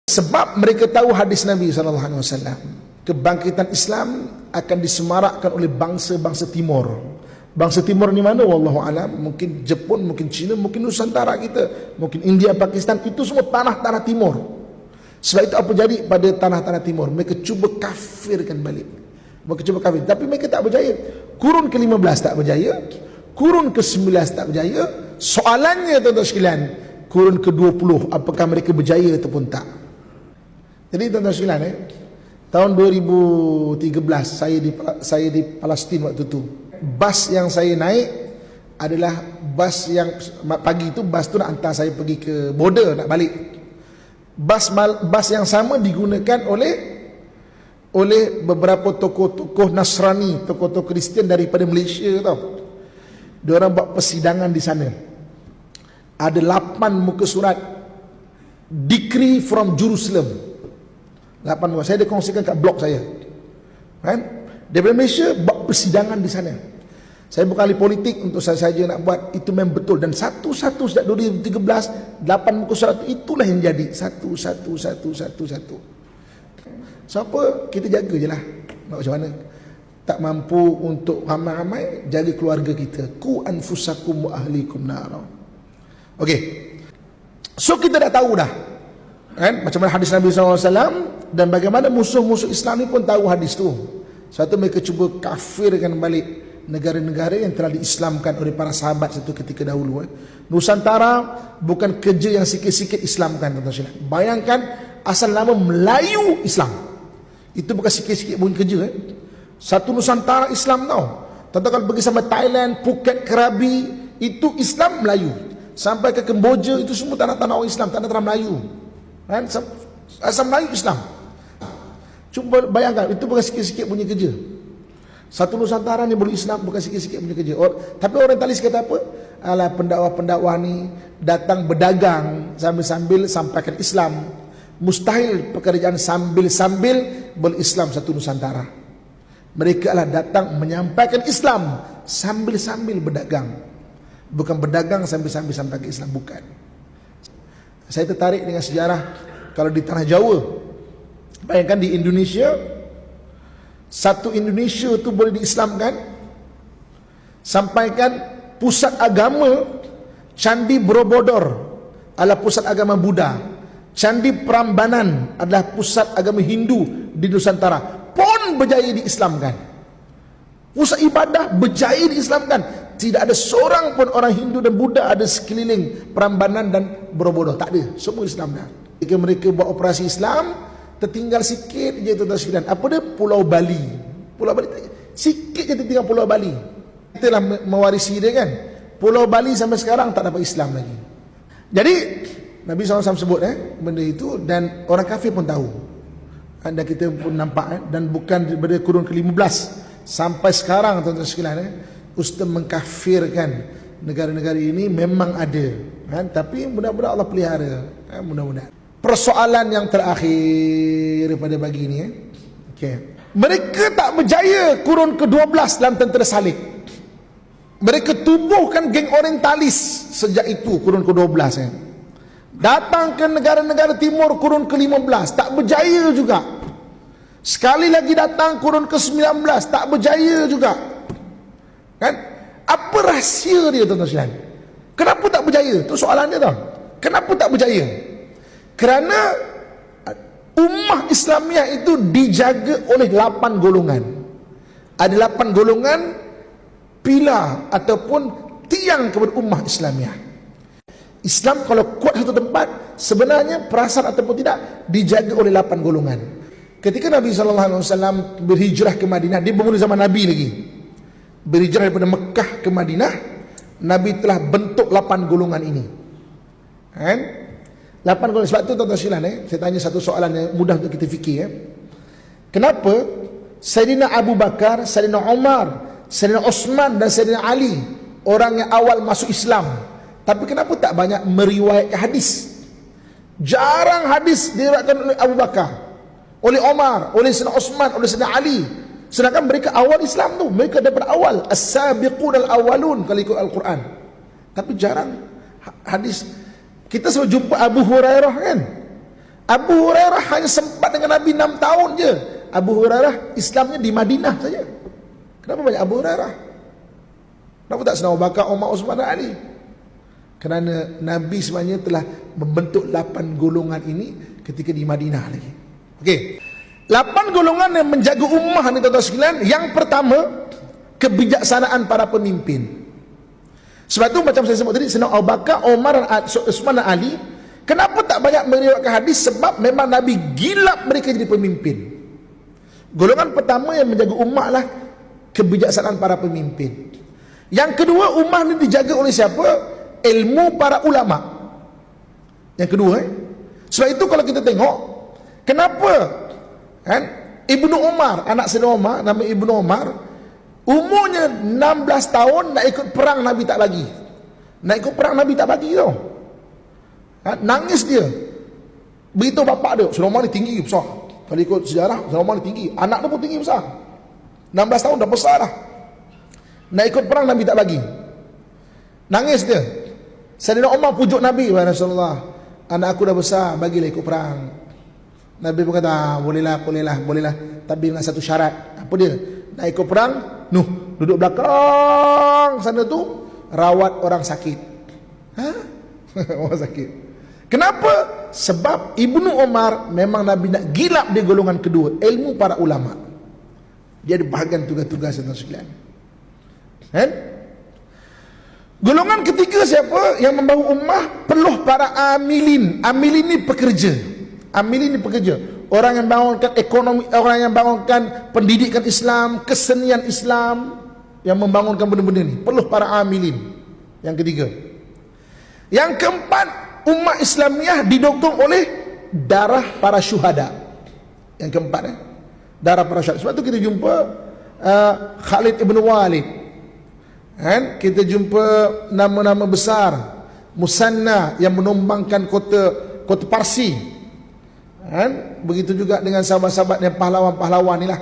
Sebab mereka tahu hadis Nabi SAW, kebangkitan Islam akan disemarakkan oleh bangsa-bangsa timur. Bangsa timur ni mana? Wallahu alam. Mungkin Jepun, mungkin China, mungkin Nusantara kita, mungkin India, Pakistan. Itu semua tanah-tanah timur. Sebab itu apa jadi pada tanah-tanah timur? Mereka cuba kafirkan balik. Mereka cuba kafir, tapi mereka tak berjaya. Kurun ke-15 tak berjaya, kurun ke-19 tak berjaya. Soalannya tuan-tuan sekalian, kurun ke-20 apakah mereka berjaya ataupun tak? Jadi tuan-tuan sekalian, tahun 2013 saya di Palestin waktu tu. Bas yang saya naik adalah bas yang pagi tu, bas tu nak hantar saya pergi ke border nak balik. Bas yang sama digunakan oleh beberapa tokoh-tokoh Nasrani, tokoh-tokoh Kristian daripada Malaysia tau. Diorang buat persidangan di sana. Ada 8 muka surat decree from Jerusalem. 8 muka. Saya dikongsikan kat blog saya. Kan? Daripada Malaysia buat persidangan di sana. Saya bukan ahli politik untuk saya saja nak buat, itu memang betul. Dan satu-satu sejak 2013 8 muka surat itulah yang jadi satu. Siapa kita jaga je lah. Macam mana? Tak mampu untuk ramai-ramai, jaga keluarga kita. Ku anfusakum wa ahlikum nara. Okey. So kita dah tahu dah kan macam mana hadis Nabi SAW, dan bagaimana musuh-musuh Islam ni pun tahu hadis tu. Sebab tu mereka cuba kafirkan balik negara-negara yang telah diislamkan oleh para sahabat satu ketika dahulu. Nusantara bukan kerja yang sikit-sikit Islamkan, tuan-tuan. Bayangkan asal nama Melayu Islam, itu bukan sikit-sikit pun kerja. Satu Nusantara Islam tau. Tuan-tuan kalau pergi sampai Thailand, Phuket, Krabi, itu Islam Melayu. Sampai ke Kemboja, itu semua tanah-tanah orang Islam, tanah-tanah Melayu. Kan? Asal Melayu Islam. Cuba bayangkan, itu bukan sikit-sikit punya kerja. Satu Nusantara ni boleh Islam, bukan sikit-sikit punya kerja. Tapi orientalis kata apa? Alah, pendakwah-pendakwah ni datang berdagang sambil-sambil sampaikan Islam. Mustahil pekerjaan sambil-sambil berislam satu Nusantara. Mereka adalah datang menyampaikan Islam sambil-sambil berdagang. Bukan berdagang sambil-sambil sampaikan Islam, bukan. Saya tertarik dengan sejarah kalau di tanah Jawa. Bayangkan di Indonesia, satu Indonesia tu boleh diislamkan. Sampaikan pusat agama Candi Borobudur adalah pusat agama Buddha. Candi Prambanan adalah pusat agama Hindu di Nusantara, pun berjaya diislamkan. Pusat ibadah berjaya diislamkan. Tidak ada seorang pun orang Hindu dan Buddha ada sekeliling Prambanan dan Borobudur. Tak ada, semua Islam dah. Jika mereka buat operasi Islam, tertinggal sikit je tuan-tuan sekalian. Apa dia? Pulau Bali. Pulau Bali sikit je tertinggal Pulau Bali. Kita lah mewarisi dia kan. Pulau Bali sampai sekarang tak dapat Islam lagi. Jadi Nabi SAW sebut benda itu, dan orang kafir pun tahu. Dan kita pun nampak dan bukan daripada kurun ke-15 sampai sekarang tuan-tuan sekalian, Ustaz mengkafirkan negara-negara ini memang ada kan? Tapi mudah-mudahan Allah pelihara, mudah-mudahan. Persoalan yang terakhir pada pagi ini, okay. Mereka tak berjaya kurun ke-12 dalam tentera salib. Mereka tubuhkan geng orientalis sejak itu kurun ke-12 Datang ke negara-negara timur kurun ke-15, tak berjaya juga. Sekali lagi datang kurun ke-19, tak berjaya juga. Kan? Apa rahsia dia tuan-tuan sekalian? Kenapa tak berjaya? Itu soalannya tau. Kenapa tak berjaya? Kerana ummah Islamiah itu dijaga oleh 8 golongan. Ada 8 golongan pilar ataupun tiang kepada ummah Islamiah. Islam kalau kuat satu tempat, sebenarnya perasan ataupun tidak dijaga oleh 8 golongan. Ketika Nabi SAW berhijrah ke Madinah, dia bermula zaman Nabi lagi. Berhijrah daripada Mekah ke Madinah, Nabi telah bentuk 8 golongan ini. Kan? 8 golongan. Sebab itu tuan-tuan sekalian, saya tanya satu soalan yang mudah untuk kita fikir. Kenapa Sayyidina Abu Bakar, Sayyidina Umar, Sayyidina Osman dan Sayyidina Ali, orang yang awal masuk Islam, tapi kenapa tak banyak meriwayatkan hadis? Jarang hadis diriwayatkan oleh Abu Bakar, oleh Omar, oleh Sayyidina Osman, oleh Sayyidina Ali. Sedangkan mereka awal Islam tu, mereka daripada awal, as-sabiqun al-awwalun kalau ikut Al-Quran. Tapi jarang hadis. Kita selalu jumpa Abu Hurairah kan. Abu Hurairah hanya sempat dengan Nabi 6 tahun je. Abu Hurairah Islamnya di Madinah saja. Kenapa banyak Abu Hurairah? Kenapa tak senang Abu Bakar, Umar, Uthman dan Ali? Kerana Nabi sebenarnya telah membentuk 8 golongan ini ketika di Madinah lagi. Okey. 8 golongan yang menjaga ummah ni tuan-tuan sekalian. Yang pertama, kebijaksanaan para pemimpin. Sebab tu macam saya sebut tadi, Sayyidina Abu Bakar, Umar, Uthman dan Ali, kenapa tak banyak meriwayatkan hadis? Sebab memang Nabi gilap mereka jadi pemimpin. Golongan pertama yang menjaga ummah lah kebijaksanaan para pemimpin. Yang kedua, ummah ni dijaga oleh siapa? Ilmu para ulama. Yang kedua, sebab itu kalau kita tengok, kenapa kan Ibnu Umar, anak Sayyidina Umar, nama Ibnu Umar, umurnya 16 tahun nak ikut perang, Nabi tak bagi. Nak ikut perang Nabi tak bagi tau. Nangis dia. Beritahu bapak dia, Sayyidina Umar ni tinggi besar. Kalau ikut sejarah, Sayyidina Umar ni tinggi. Anak dia pun tinggi besar. 16 tahun dah besar dah. Nak ikut perang Nabi tak bagi. Nangis dia. Sayyidina Umar pujuk Nabi, "Wahai Rasulullah, anak aku dah besar, bagilah ikut perang." Nabi pun kata, bolehlah, tapi dengan satu syarat. Apa dia? Nak ikut perang, duduk belakang sana tu, rawat orang sakit. Orang sakit. Kenapa? Sebab Ibnu Umar memang Nabi nak gilap dia golongan kedua, ilmu para ulama. Dia ada bahagian tugas-tugas dan sekalian. Kan? Golongan ketiga siapa? Yang membawa ummah, peluh para amilin. Amilin ni pekerja. Amilin ni pekerja. Orang yang bangunkan ekonomi, orang yang bangunkan pendidikan Islam, kesenian Islam, yang membangunkan benda-benda ni. Peluh para amilin. Yang ketiga. Yang keempat, ummah Islamiah didukung oleh darah para syuhada. Yang keempat, darah para syuhada. Sebab tu kita jumpa Khalid ibn Walid. Kan? Kita jumpa nama-nama besar Musanna yang menumbangkan kota Parsi. Kan? Begitu juga dengan sahabat-sahabat yang pahlawan-pahlawan ni lah.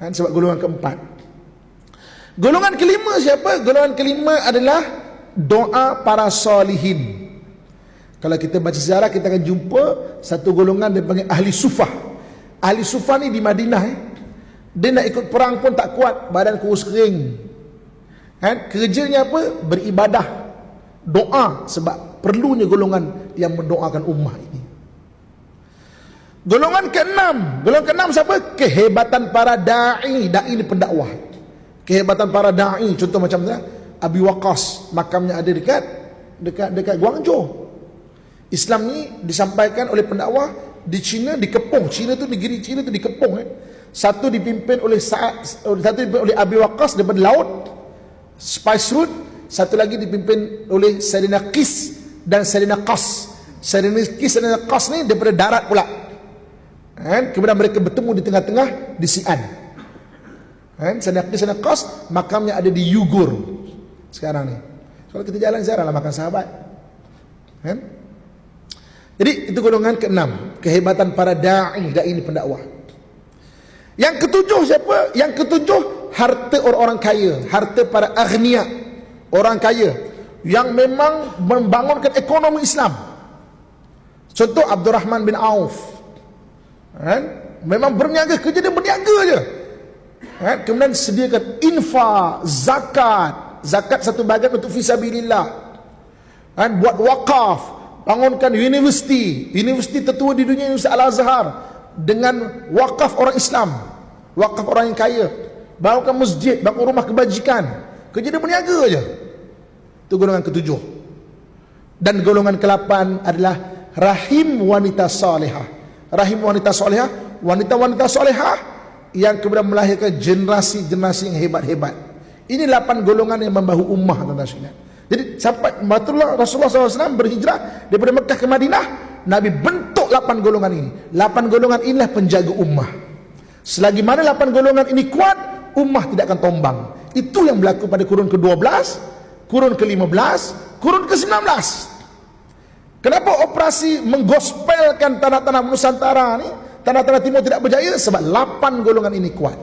Kan? Sebab golongan keempat. Golongan kelima siapa? Golongan kelima adalah doa para solihin. Kalau kita baca sejarah, kita akan jumpa satu golongan dia panggil Ahli Sufah. Ahli Sufah ni di Madinah. Dia nak ikut perang pun tak kuat, badan kurus kering. Kan? Kerjanya apa? Beribadah, doa, sebab perlunya golongan yang mendoakan ummah ini. Golongan keenam siapa? Kehebatan para da'i. Da'i ni pendakwah. Kehebatan para da'i, contoh macam tu, Abi Waqqas, makamnya ada dekat Guangzhou. Islam ni disampaikan oleh pendakwah di China, dikepung. China tu, negeri China tu dikepung. Satu dipimpin oleh Abi Waqqas daripada laut, Spice Route. Satu lagi dipimpin oleh Sayyidina Qis dan Sayyidina Qas. Sayyidina Qis dan Sayyidina Qas ni daripada darat pula. Kemudian mereka bertemu di tengah-tengah di Xi'an. Sayyidina Qis dan Sayyidina Qas makamnya ada di Uyghur sekarang ni. Kalau kita jalan ziarah lah makam sahabat. Jadi itu golongan keenam, kehebatan para da'i ni pendakwah. Yang ketujuh siapa? Yang ketujuh, harta orang-orang kaya, harta para aghnia, orang kaya yang memang membangunkan ekonomi Islam. Contoh Abdurrahman bin Auf. Memang berniaga, kerja dia berniaga je. Kemudian sediakan infak, zakat satu bahagian untuk fisabilillah. Buat wakaf, bangunkan universiti tertua di dunia, Universiti Al-Azhar, dengan wakaf orang Islam, wakaf orang yang kaya. Bangunkan masjid, bangun rumah kebajikan. Kerja dia berniaga je. Itu golongan ketujuh. Dan golongan ke-8 adalah rahim wanita salihah. Rahim wanita salihah, wanita-wanita salihah yang kemudian melahirkan generasi-generasi yang hebat-hebat. Ini 8 golongan yang membahu ummah, tuan-tuan sekalian. Jadi sampai Rasulullah SAW berhijrah daripada Mekah ke Madinah, Nabi bentuk 8 golongan ini. 8 golongan inilah penjaga ummah. Selagi mana 8 golongan ini kuat, ummah tidak akan tombang. Itu yang berlaku pada kurun ke-12, kurun ke-15, kurun ke-19. Kenapa operasi menggospelkan tanah-tanah Nusantara ni, tanah-tanah timur tidak berjaya? Sebab 8 golongan ini kuat.